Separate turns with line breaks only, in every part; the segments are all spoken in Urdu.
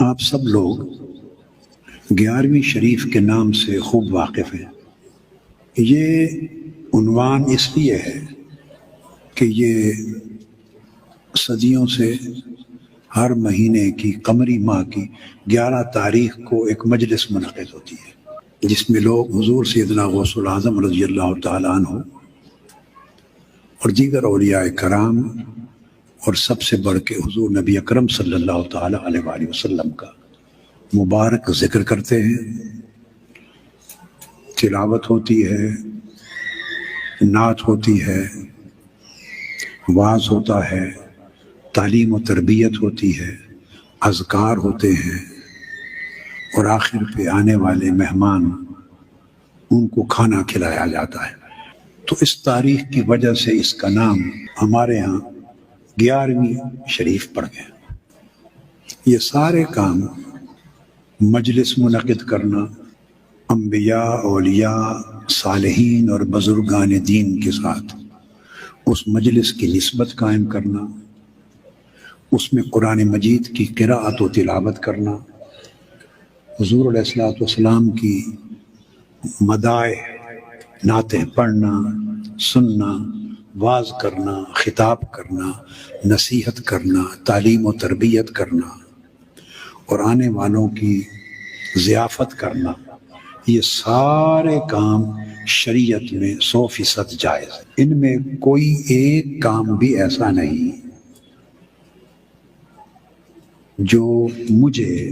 آپ سب لوگ 11ویں شریف کے نام سے خوب واقف ہیں۔ یہ عنوان اس لیے ہے کہ یہ صدیوں سے ہر مہینے کی قمری ماہ کی 11 تاریخ کو ایک مجلس منعقد ہوتی ہے جس میں لوگ حضور سیدنا غوث الاعظم رضی اللہ تعالیٰ عنہ اور دیگر اولیاء کرام اور سب سے بڑھ کے حضور نبی اکرم صلی اللہ تعالیٰ علیہ وآلہ وسلم کا مبارک ذکر کرتے ہیں، تلاوت ہوتی ہے، نعت ہوتی ہے، وعظ ہوتا ہے، تعلیم و تربیت ہوتی ہے، اذکار ہوتے ہیں، اور آخر پہ آنے والے مہمان ان کو کھانا کھلایا جاتا ہے۔ تو اس تاریخ کی وجہ سے اس کا نام ہمارے ہاں 11ویں شریف پڑ گیا۔ یہ سارے کام مجلس منعقد کرنا، انبیاء، اولیاء، صالحین اور بزرگان دین کے ساتھ اس مجلس کی نسبت قائم کرنا، اس میں قرآن مجید کی قراءت و تلاوت کرنا، حضور علیہ الصلوۃ والسلام کی مدائح نعتیں پڑھنا، سننا، واعظ کرنا، خطاب کرنا، نصیحت کرنا، تعلیم و تربیت کرنا اور آنے والوں کی ضیافت کرنا، یہ سارے کام شریعت میں 100% جائز ہے۔ ان میں کوئی ایک کام بھی ایسا نہیں جو مجھے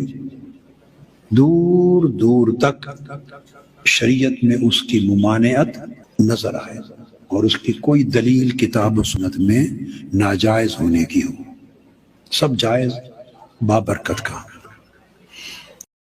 دور دور تک شریعت میں اس کی ممانعت نظر آئے اور اس کی کوئی دلیل کتاب و سنت میں ناجائز ہونے کی ہو۔ سب جائز، بابرکت کام۔